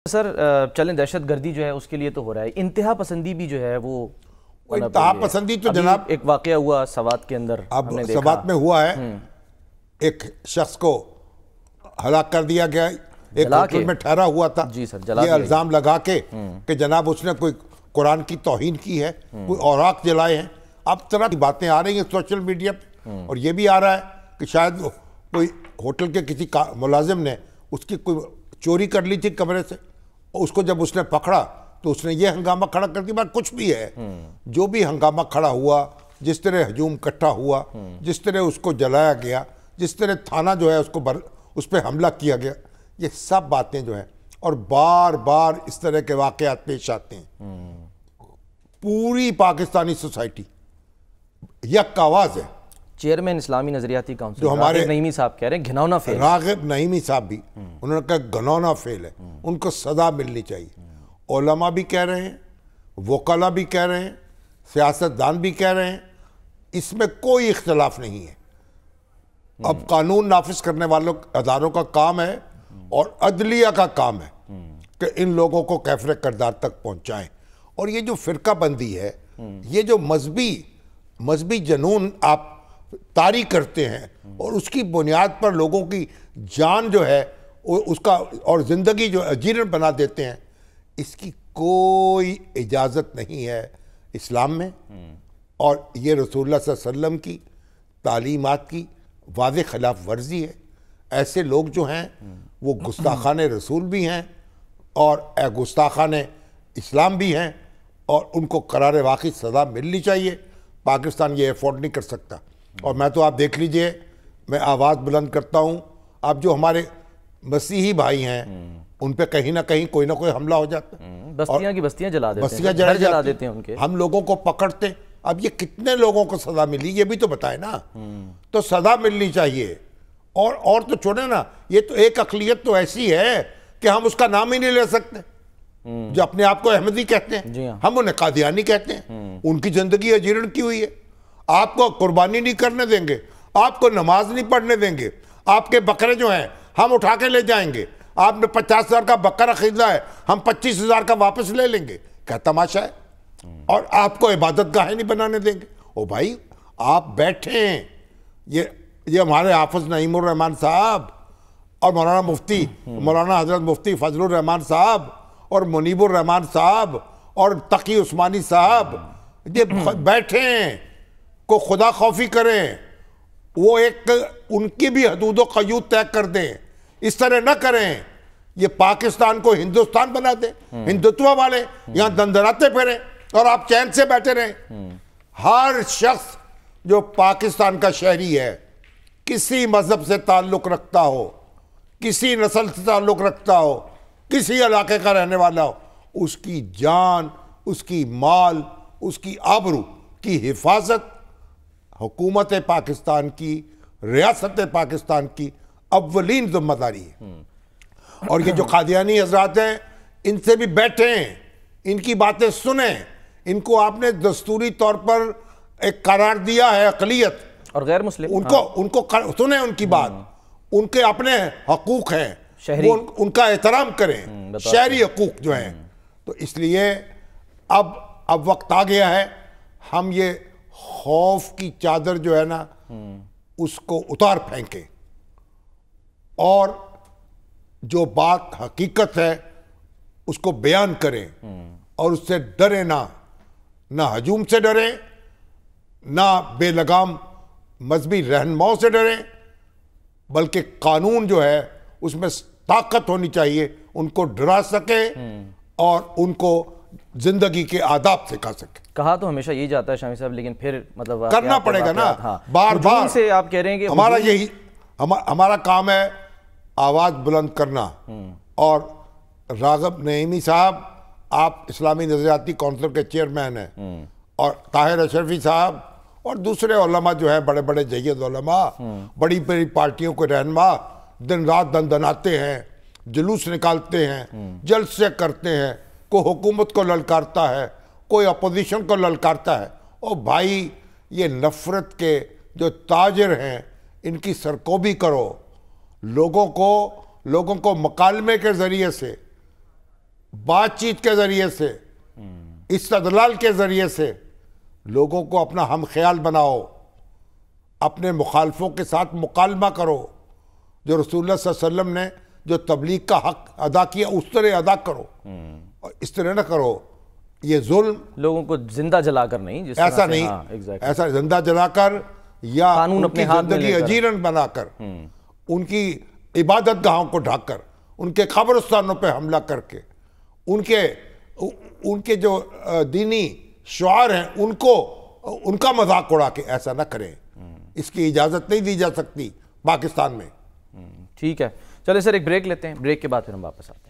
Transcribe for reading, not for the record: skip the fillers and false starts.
Sir चलें, दहशत गर्दी जो है उसके लिए तो हो रहा है, इंतहा पसंदी भी जो है वो इंतहा पसंदी तो जनाब एक वाकया हुआ सवात के अंदर, अब सवात में हुआ है। एक शख्स को हलाक कर दिया गया, एक होटल में ठहरा हुआ था जी सर, जला ये इल्जाम लगा के कि जनाब उसने कोई कुरान की तौहीन की है, कोई औराक जलाए हैं। अब तरह की बातें आ रही हैं सोशल मीडिया पे, और ये भी आ रहा है कि शायद कोई होटल के किसी मुलाजिम ने उसकी कोई चोरी कर ली थी कमरे से, और उसको जब उसने पकड़ा तो उसने ये हंगामा खड़ा कर दिया। बात कुछ भी है, जो भी हंगामा खड़ा हुआ, जिस तरह हजूम इकट्ठा हुआ, जिस तरह उसको जलाया गया, जिस तरह थाना जो है उसको उस पर हमला किया गया, ये सब बातें जो हैं, और बार बार इस तरह के वाकयात पेश आते हैं। पूरी पाकिस्तानी सोसाइटी यक आवाज है। चेयरमैन इस्लामी नजरियाती काउंसिल जो हमारे नईमी साहब कह रहे हैं घिनौना फेल, रागिब नईमी साहब भी उन्होंने कहा घिनौना फेल है, उनको सजा मिलनी चाहिए। उलमा भी कह रहे हैं, वकला भी कह रहे हैं, सियासतदान भी कह रहे हैं, इसमें कोई इख्तलाफ नहीं है। अब कानून नाफिज करने वालों अदारों का काम है और अदलिया का काम है कि इन लोगों को कैफरे किरदार तक पहुंचाएं। और ये जो फिरका बंदी है, ये जो मजहबी जनून आप तारी करते हैं और उसकी बुनियाद पर लोगों की जान जो है उसका और ज़िंदगी जो अजीर्ण बना देते हैं, इसकी कोई इजाज़त नहीं है इस्लाम में। और ये रसूलुल्लाह सल्लल्लाहु अलैहि वसल्लम की तालीमात की वाज़ेह खिलाफ वर्जी है। ऐसे लोग जो हैं वो गुस्ताखाने रसूल भी हैं और गुस्ताखाने इस्लाम भी हैं, और उनको करारे वाक़ई सज़ा मिलनी चाहिए। पाकिस्तान ये अफोर्ड नहीं कर सकता। और मैं तो आप देख लीजिए, मैं आवाज़ बुलंद करता हूँ, अब जो हमारे मसीही भाई हैं उन पे कहीं ना कहीं कोई ना कोई हमला हो जाता है, बस्तियां की बस्तियां जला देते हैं, बस्तियां जला देते हैं उनके, हम लोगों को पकड़ते। अब ये कितने लोगों को सजा मिली ये भी तो बताए ना। तो सजा मिलनी चाहिए। और तो छोड़े ना, ये तो एक अक़लियत तो ऐसी है कि हम उसका नाम ही नहीं ले सकते, जो अपने आप को अहमदी कहते हैं, हम उन्हें कादियानी कहते हैं। उनकी जिंदगी अजीर्ण की हुई है। आपको कुर्बानी नहीं करने देंगे, आपको नमाज नहीं पढ़ने देंगे, आपके बकरे जो हैं हम उठा के ले जाएंगे। आपने 50,000 का बकरा खरीदा है, हम 25,000 का वापस ले लेंगे। क्या तमाशा है। और आपको इबादत गाहें नहीं बनाने देंगे। ओ भाई, आप बैठे हैं, ये हमारे हाफिज नईमुर रहमान साहब और मौलाना मुफ्ती मौलाना हजरत मुफ्ती फजलुर रहमान साहब और मुनीबुर रहमान साहब और तकी उस्मानी साहब, ये बैठे हैं, को खुदा खौफी करें, वो एक उनकी भी हदूद क़यूद तय कर दें। इस तरह न करें, ये पाकिस्तान को हिंदुस्तान बना दें। हिंदुत्व वाले यहाँ दंदराते फिरें और आप चैन से बैठे रहें। हर शख्स जो पाकिस्तान का शहरी है, किसी मजहब से ताल्लुक़ रखता हो, किसी नस्ल से ताल्लुक़ रखता हो, किसी इलाके का रहने वाला हो, उसकी जान, उसकी माल, उसकी आबरू की हिफाजत हुकूमत पाकिस्तान की, रियासत पाकिस्तान की अव्वलीन जिम्मेदारी है। और ये जो कादियानी हजरात हैं, इनसे भी बैठें, इनकी बातें सुने। इनको आपने दस्तूरी तौर पर एक करार दिया है अक़लियत, और गैर मुस्लिम उनको सुने, उनकी बात, उनके अपने हकूक़ हैं, वो उनका एहतराम करें, शहरी हकूक़ जो हैं। तो इसलिए अब वक्त आ गया है, हम ये खौफ की चादर जो है ना उसको उतार फेंके, और जो बात हकीकत है उसको बयान करें, और उससे डरे ना हजूम से डरे, ना बेलगाम मजहबी रहनुमाओं से डरे, बल्कि कानून जो है उसमें ताकत होनी चाहिए, उनको डरा सके और उनको जिंदगी के आदाब सिखा सके। कहा तो हमेशा यही जाता है शामी साहब, लेकिन फिर मतलब करना पड़ेगा ना। बार बार से आप कह रहे हैं कि हमारा यही हमारा काम है, आवाज बुलंद करना। और रागिब नईमी साहब, आप इस्लामी नजरियाती काउंसिल के चेयरमैन हैं, और ताहिर अशरफी साहब और दूसरे उलमा जो है, बड़े बड़े जय्यद उलमा, बड़ी बड़ी पार्टियों के रहनुमा, दिन रात दंदनाते हैं, जुलूस निकालते हैं, जलसे करते हैं, कोई हुकूमत को ललकारता है, कोई अपोजिशन को ललकारता है। और भाई, ये नफरत के जो ताजिर हैं, इनकी सरकोबी करो। लोगों को मकालमे के ज़रिए से बातचीत के ज़रिए से, इस्तदलाल के ज़रिए से लोगों को अपना हम ख्याल बनाओ, अपने मुखालफों के साथ मुकालमा करो। जो रसूलुल्लाह सल्लल्लाहु अलैहि वसल्लम ने जो तबलीग का हक अदा किया उस तरह अदा करो, और इस तरह ना करो ये जुल्म लोगों को जिंदा जलाकर नहीं, जिस ऐसा नहीं, exactly. ऐसा जिंदा जलाकर या कानून उनकी अपने हाथ में जिंदगी लेकर, अजीरन बनाकर, उनकी इबादत गाहों को ढककर, उनके कब्रिस्तानों पे हमला करके, उनके जो दीनी शुआर हैं उनको उनका मजाक उड़ा के, ऐसा ना करें। इसकी इजाज़त नहीं दी जा सकती पाकिस्तान में। ठीक है, चलिए सर एक ब्रेक लेते हैं, ब्रेक के बाद फिर हम वापस आते हैं।